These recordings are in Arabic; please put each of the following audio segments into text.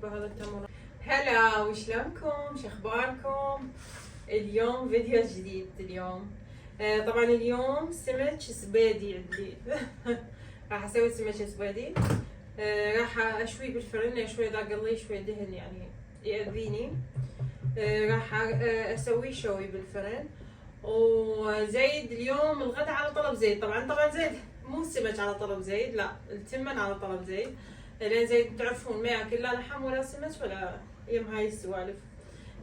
احب هذا التمر. هلا وشلونكم؟ شخباركم؟ اليوم فيديو جديد اليوم. طبعا اليوم سمك سبيدي عندي. راح اسوي سمك سبيدي. راح اشوي بالفرن شوي ذاق لي شوي دهن يعني يأذيني. راح اسويه شوي بالفرن. وزيد اليوم الغداء على طلب زيد. طبعا زيد مو سمك على طلب زيد، لا التمن على طلب زيد، لان زيد تعرفون ما ياكل لا لحم ولا سمك ولا يم هاي السوالف.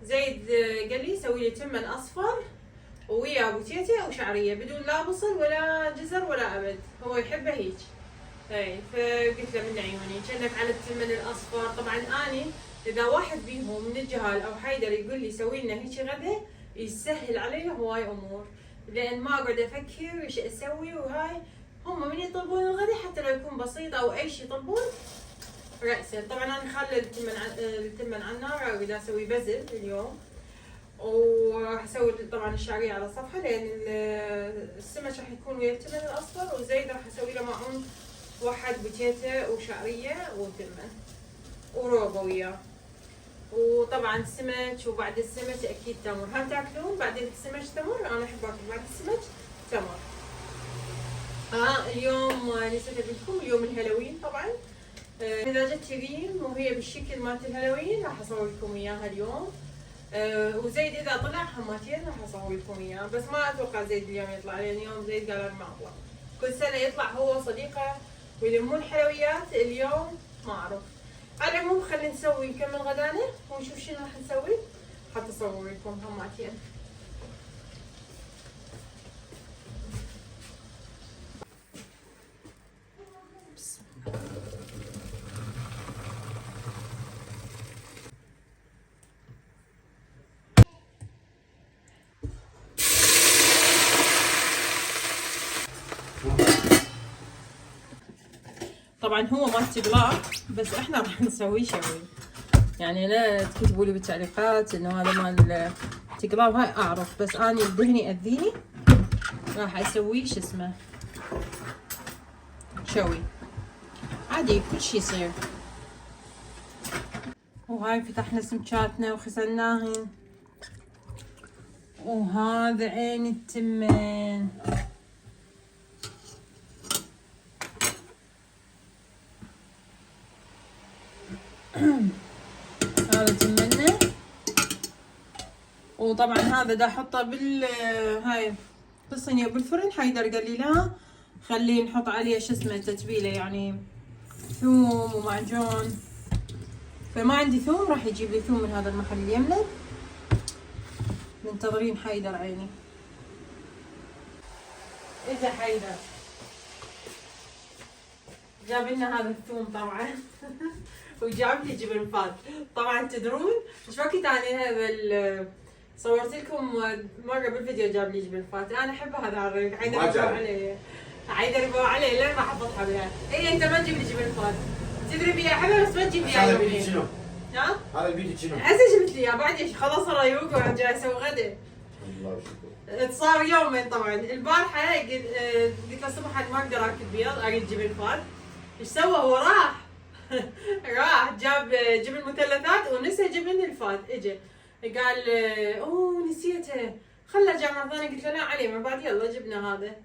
زيد قال لي سوي لي تمن اصفر ويا بوتيتي وشعريه بدون لا بصل ولا جزر ولا ابد، هو يحبه هيك. اي فقلت له من عيوني كأنك على التمن الاصفر. طبعا اني اذا واحد بيهم من الجهال او حيدر يقول لي سوي لنا هيك غدا يسهل علي هواي امور، لان ما اقعد افكر وش اسوي وهاي. هم من يطلبون الغدا حتى لو يكون بسيط او اي شيء يطلبون رأسا. طبعا انا خلي التمن على النار، اريد اسوي بزل اليوم، وراح اسوي طبعا الشعريه على صفحه لان السمك راح يكون ويا التمن الاصفر، وزيد راح اسوي له معون واحد بوتيتا وشعريه وتمن وروبه وياه. وطبعا سمك، وبعد السمك اكيد تمر. هم تاكلون بعد السمك تمر؟ انا احب اكل بعد السمك تمر. اليوم نسيت اقول لكم اليوم الهالوين. طبعا اذا جت ريم وهي بالشكل مالت الهالوين راح اصور لكم اياها اليوم. وزيد اذا طلع حماتين راح اصور لكم اياه، بس ما اتوقع زيد اليوم يطلع لان اليوم زيد قال انا ما اطلع. كل سنه يطلع هو وصديقه ويلمون حلويات، اليوم ما اعرف. على العموم خلينا نسوي نكمل غدانا ونشوف شنو راح نسوي حتى اصور لكم حماتين. طبعا هو ما استقلال، بس احنا راح نسويه شوي. يعني لا تكتبوا لي بالتعليقات انه هذا مال استقلال، هاي اعرف، بس اني الدهن يأذيني راح اسويه شو اسمه شوي عادي، كل شي يصير. وهاي فتحنا سمكاتنا وغسلناهن، وهذا عين التمن. هذا تمنه. وطبعا هذا دا احطه هاي بالصينيه بالفرن. حيدر قال لي لا خليه نحط عليه شو اسمه تتبيله، يعني ثوم ومعجون، فما عندي ثوم راح يجيب لي ثوم من هذا المحل اليمنى. منتظرين حيدر عيني. اجا حيدر جاب لنا هذا الثوم طبعا. وجاب لي جبن فات. طبعا تدرون ايش وقت انا صورت لكم مره بالفيديو جاب لي جبن فات. انا احب هذا الريق. حيدر يبغى عليه لين راح احطها بها. اي انت ما تجيب لي جبن فات، تدري بيها حلوه بس ما تجيب لي هذا الفيديو شنو؟ ها؟ هذا الفيديو شنو؟ هسه جبت لي اياه بعد خلاص الريوق وراح جاي اسوي غدا. الله يشكرك. صار يومين. طبعا البارحه قلت له صبح ما اقدر اكل بيض اريد جبن فات. ايش سوى هو؟ راح جاب جبن مثلثات ونسى جبن الفات. اجى قال اوه نسيته، خله جاء مره ثانيه. قلت له لا عليه ما بعد يلا جبنا هذا.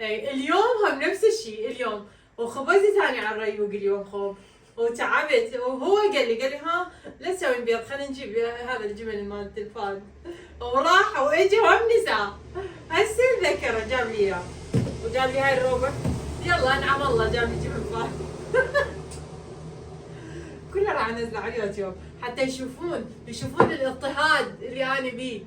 اليوم هم نفس الشيء اليوم. وخبزت ثاني على الريوق اليوم خوب وتعبت. وهو قال لي ها لا تسوي بيض خلينا نجيب هذا الجبن مال الفات. وراح واجى وهم نساه. هسه ذكره جاب لي اياه وجاب لي هاي الروبه. يلا انعم الله جاب لي جبن فات. كلها راح انزله على اليوتيوب حتى يشوفون الاضطهاد اللي انا بيه.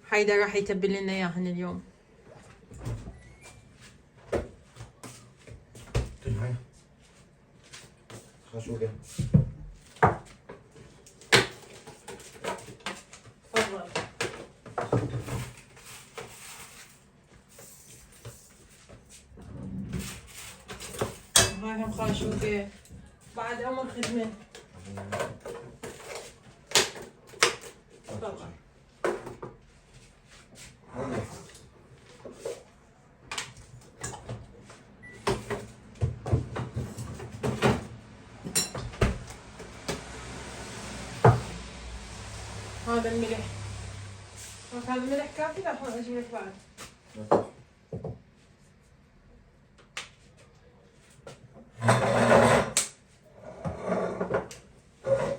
حيدر راح يتبل لنا اياهن اليوم. هاي خشوقه. تفضل. هاي هم خاشوقه بعد عمر خدمه. تفضل. هذا الملح. هذا الملح كافي؟ لا اجيب لك بعد.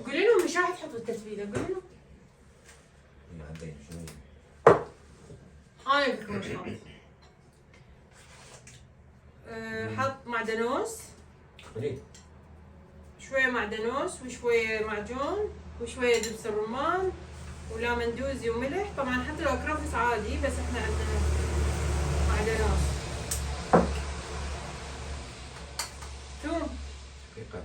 قولي لهم مش راح تحطوا التتبيله، قولي لهم. بعدين شوي. انا اقول لكم وش حاط. حط معدنوس. قليل. شويه معدنوس وشويه معجون وشويه دبس الرمان ولامندوزي وملح. طبعا حتى لو كرفس عادي بس احنا عندنا معدنوس. ثوم. دقيقة.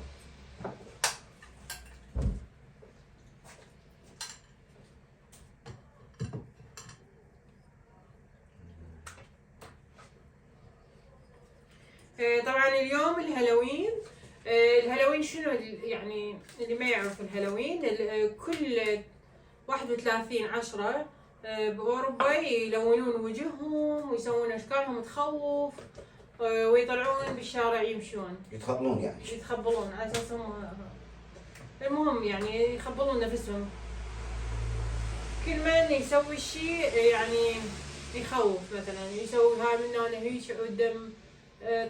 طبعا اليوم الهالوين. الهالوين شنو يعني اللي ما يعرف الهالوين، كل 31/10 بأوروبا يلونون وجههم ويسوون أشكالهم تخوف، ويطلعون بالشارع يمشون يتخبلون يعني. يتخبلون على أساس هم المهم يعني يخبلون نفسهم. كل من يسوي شيء يعني يخوف، مثلا يسوي هاي من هنا هيك والدم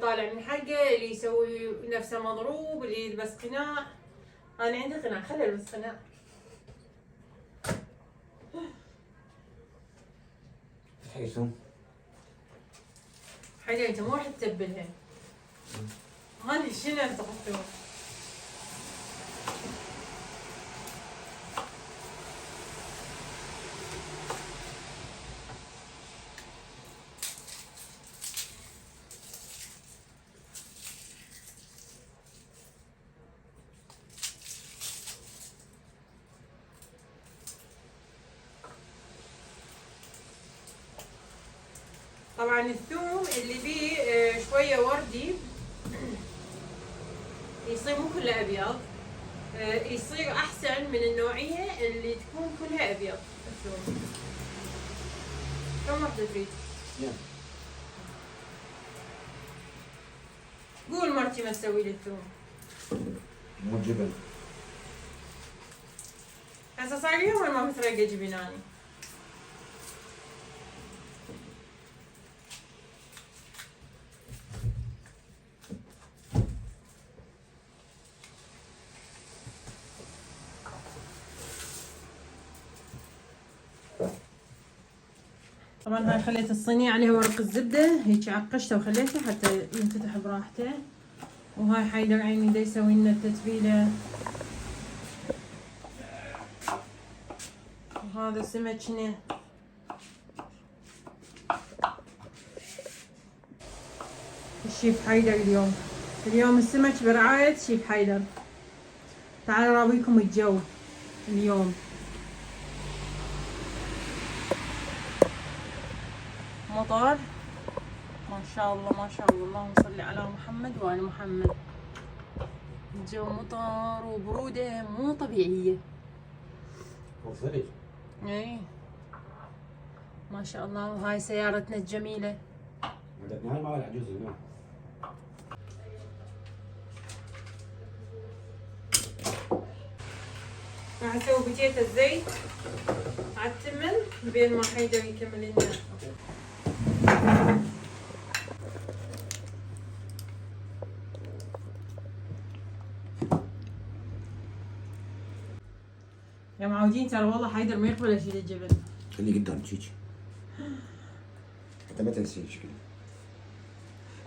طالع من حقه، اللي يسوي نفسه مضروب، اللي يلبس قناع. انا عندي قناع، خلي البس قناع. تحيسون. حاجه انت مو راح تتبلها. هذه شنو تحطون؟ طبعا الثوم اللي بيه شويه وردي يصير مو كله ابيض، يصير احسن من النوعيه اللي تكون كلها ابيض. الثوم كم واحده تريد؟ قول مرتي ما تسوي لي الثوم. مو جبن. هسه صار لي يوم ما مترقى جبناني. طبعا هاي خليت الصينية عليها ورق الزبدة هيك عقشته وخليته حتى ينفتح براحته. وهاي حيدر عيني دا يسوي لنا التتبيلة. وهذا سمك هنا. الشيف حيدر اليوم السمك برعاية شيف حيدر. تعالوا راويكم الجو اليوم. مطر ما شاء الله ما شاء الله، اللهم صل على محمد وآل محمد. الجو مطر وبرودة مو طبيعية. وثلج. اي ما شاء الله. وهاي سيارتنا الجميلة. هاي مال العجوز هنا. راح اسوي بجيت الزيت على التمن بين ما حيدر يكمل لنا. يا معودين ترى والله حيدر ما يقبل اشيل الجبن. خليه قدام شيك. انت ما تنسي شكله.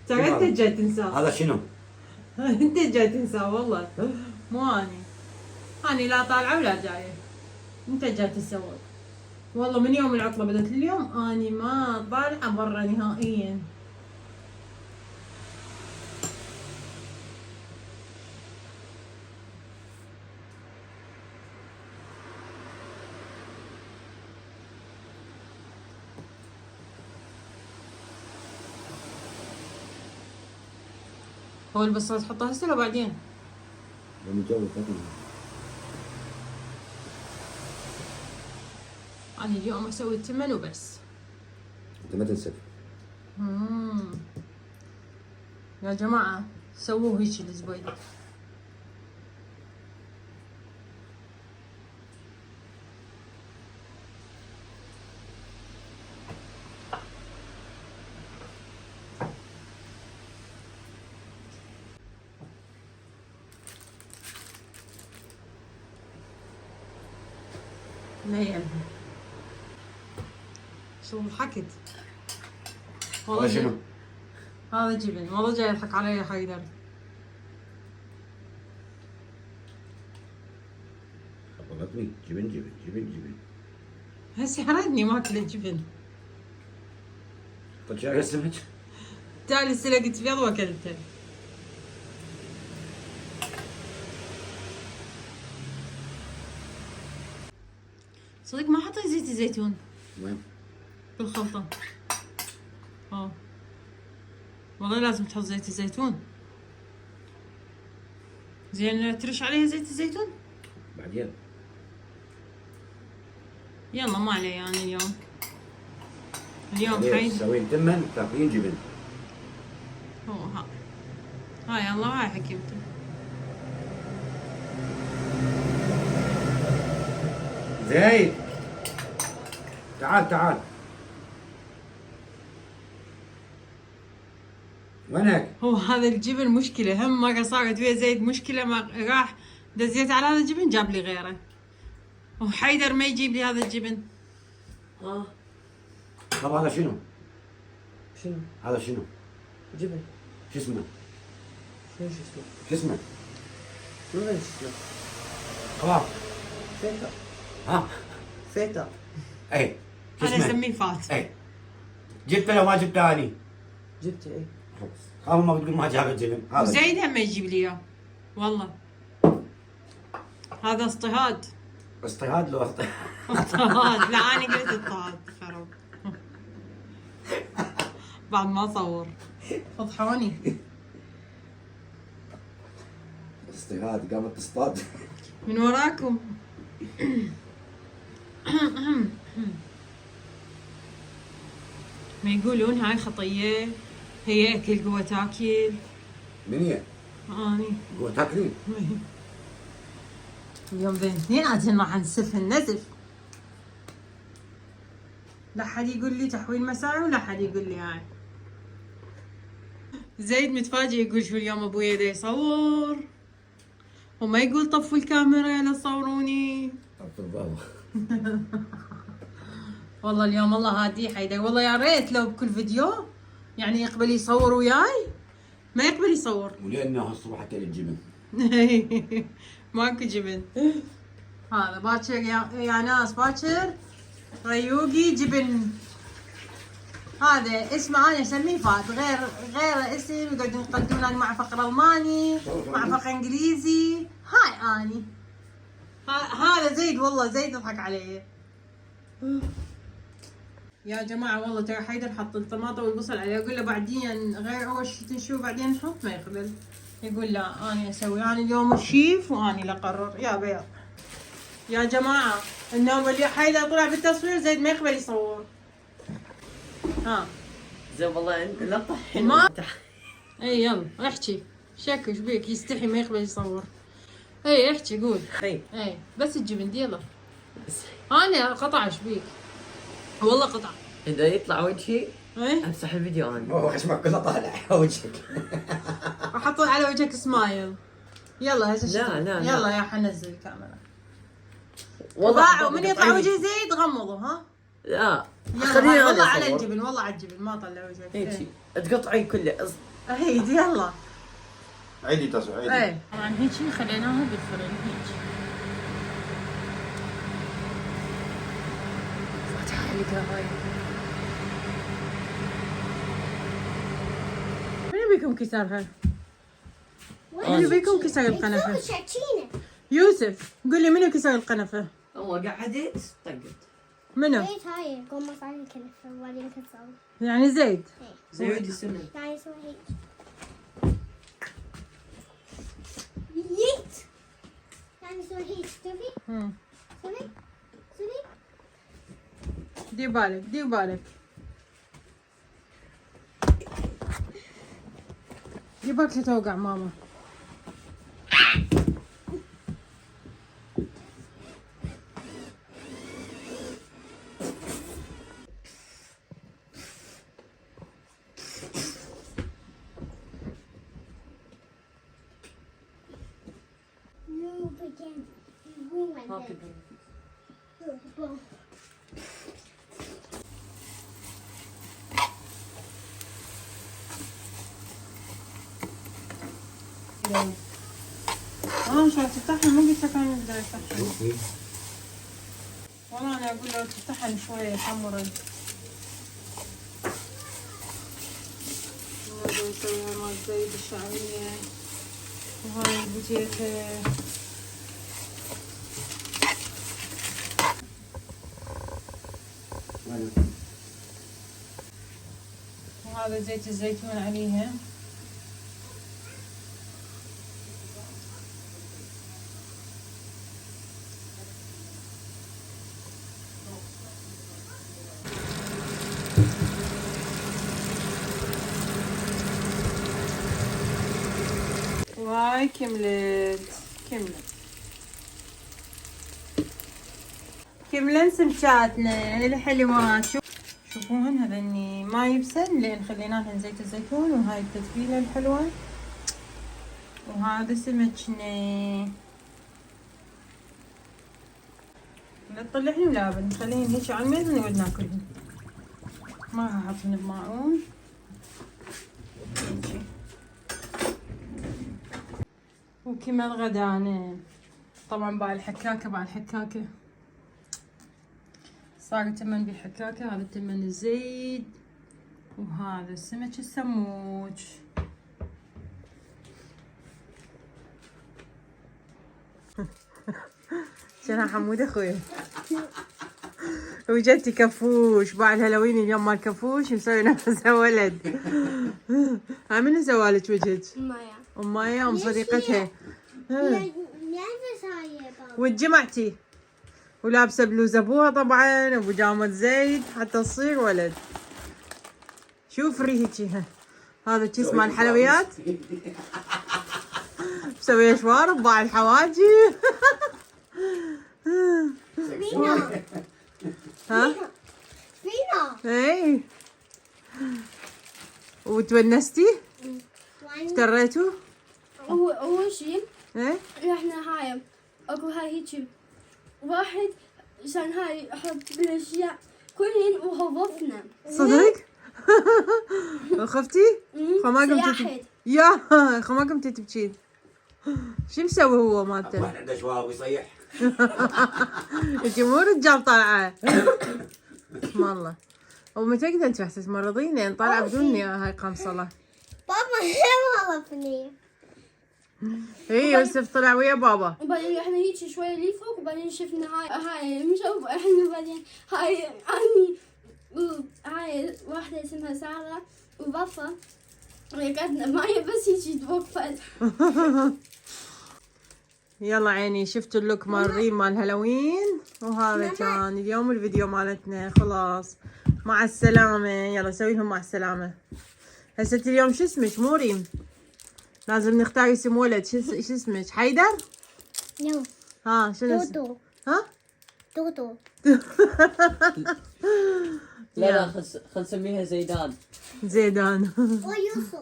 ترى انت جاي تنساه. هذا شنو؟ انت جاي تنساه والله مو اني لا طالعه ولا جايه. انت جاي تسوي. والله من يوم العطله بدت اليوم اني ما طالعه برا نهائيا. هو البصل تحطه هسه ولا بعدين؟ لما الجو فتن. أنا اليوم أسوي التمن وبس. انت ما تنسى. يا جماعة سووه هيك الزبيدة. نيل شو ضحكت؟ هذا شنو؟ هذا جبن، والله جاي يضحك علي يا حيدر. خبرتني جبن جبن جبن جبن. هسه حرقني ماكله جبن. طيب شو السمك؟ تالي سلقت بيض واكلته. صدق ما حطيت زيت الزيتون وين؟ بالخلطة. والله لازم تحط زيت الزيتون. زين ترش عليها زيت الزيتون. بعدين. يلا ما علي يعني اليوم ليه حيد. تسوين تمن تاكلين جبن. هاي الله هاي حكيمته. زيد تعال تعال. وينك؟ هو هذا الجبن مشكلة، هم مرة صارت ويا زيد مشكلة، ما راح دزيت على هذا الجبن جاب لي غيره، وحيدر ما يجيب لي هذا الجبن. طب هذا شنو؟ شنو؟ هذا شنو؟ جبن. شو اسمه؟ شنو شو اسمه؟ شو اسمه؟ ما ادري شو اسمه. خلاص. فيتا. ها؟ فيتا. اي شو أنا اسمه؟ أسميه فات. اي جبته لو ما جبته اني. جبته ايه. خلاص ما تقول ما جاب الجبن. هذا وزيد هم ما يجيب لي إياه والله. هذا اضطهاد. اضطهاد لو اضطهاد. لا أنا قلت اضطهاد خرب. بعد ما أصور فضحوني. اضطهاد قامت تصطاد. من وراكم. ما يقولون هاي خطية، هي أكل قوة تاكل. من هي؟ أني قوة تاكلين. اليوم بين اثنيناتنا راح نسف النزف. لا حد يقول لي تحويل مسائي ولا حد يقول لي هاي. زيد متفاجئ يقول شو اليوم ابوي دا يصور وما يقول طفوا الكاميرا لا تصوروني. طب البابا. والله اليوم الله هادي حيدر، والله يا ريت لو بكل فيديو يعني يقبل يصور وياي، ما يقبل يصور. ولانه الصبح اكل الجبن. ماكو جبن. هذا باكر يا ناس، باكر ريوقي جبن. هذا اسمه انا اسميه فات، غير اسم يقعدون يقدمون انا مع فقر الماني مع فقر انجليزي. هاي اني هذا زيد، والله زيد يضحك علي. يا جماعه والله ترى حيدر حط الطماطم والبصل عليه، اقول له بعدين غير اول شيء تنشوه بعدين نحط، ما يقبل. يقول لا انا اسوي، انا اليوم الشيف واني اللي اقرر. يا بيض يا جماعه، النوم اللي حيدر طلع بالتصوير زيد ما يقبل يصور. ها زين والله لا تطحن. ما اي يلا احكي. شكو ايش بيك يستحي ما يقبل يصور. اي احكي قول. اي بس الجبن دي يلا. انا قطع ايش بيك؟ والله قطع. اذا يطلع وجهي اي امسح الفيديو انا. هو خشمك كله طالع وجهك. احط على وجهك سمايل. يلا هسه لا. يلا يا حنزل الكاميرا. والله من يطلع وجه زيد غمضوا. ها لا يلا والله على الجبن، والله على الجبن ما طلع وجهك. هيك تقطعي كله. هيد يلا. عيدي تصوير عيدي. ايه طبعا هيك خليناها بالفرن هيك. فاتحة لك هاي. من بيكم كسرها؟ من بيكم كسر القنفة؟ يوسف قول لي منو كسر القنفة؟ هو قعدت طقت. منو؟ زيد هاي قومت على الكنفة وبعدين كسر. يعني زيد. زيد السنة. يعني سوي هيك. ييت. يعني سوي هيك. شوفي. سوي. سوي. دير بالك دير بالك. دير بالك لا توقع ماما. مش هتفتحها، ما قلت لك انا اقدر افتحها. والله انا اقول لو تفتحها شويه حمرت. هذا نسويها مال زيت الشعريه وهاي البوتيتا. وهذا زيت الزيتون عليها. وهاي كملن سمشاتنا الحلوات. شوفوهن هذني ما يبسل لين خليناهن زيت الزيتون، وهاي التتبيله الحلوه، وهذا سمكنا. لا تطلعين ولا نخليهن هيك على الميز ونقعد ناكلهن، ما هحطهن بماعون هيجي. وكمان غدانا طبعا بالحكاكة صار تمن بالحكاكة. هذا تمن الزيت، وهذا السمك السموج. شنو حمود اخوي وجدتي كفوش بعد هالوين اليوم مال كفوش مسوي نفسه ولد. هاي منو سوالك وجهك؟ مايا ام صديقتها. واتجمعتي ولابسه بلوزه ابوها طبعا وبجامه زيت حتى تصير ولد. شوف ريحتها. هذا كيس مال الحلويات مسويه شوارب باع الحواجي. ها؟ اي وتونستي؟ اشتريتوا؟ أول شيء ايه؟ احنا هاي اكو هاي هيجي واحد عشان هاي احط بالاشياء كلهن وخوفنا. صدق؟ خفتي؟ خما قمتي سياحد. يا خما قمتي تبكين. شو مسوي هو مالته؟ واحد عنده شوارب يصيح. انتي مو رجال طالعه. والله ومتى كذا انت احسس مرضين يعني طالعه بدون هاي قمصله. بابا ما عرفني. اي يوسف طلع ويا بابا. وبعدين احنا هيجي شوية لي فوق، وبعدين شفنا هاي مشوف احنا، بعدين هاي هاي واحدة اسمها سارة وبابا ركضنا معي بس هيجي توقفت. يلا عيني شفتوا اللوك مال ريم مال هالوين، وهذا كان اليوم الفيديو مالتنا خلاص. مع السلامة. يلا سوي لهم مع السلامة. هسه اليوم شو اسمك مو ريم؟ لازم نختار اسم ولد. شو اسمك؟ حيدر؟ نو. ها شنو اسم؟ توتو. ها؟ توتو. لا خل نسميها زيدان. زيدان. ويوسف.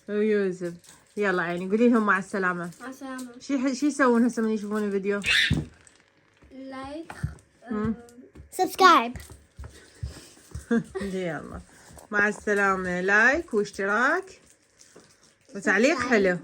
ويوسف. يلا عيني قولي لهم مع السلامة. مع السلامة. شو يسوون هسه من يشوفون الفيديو؟ لايك سبسكرايب. يلا مع السلامة. لايك واشتراك وتعليق حلو.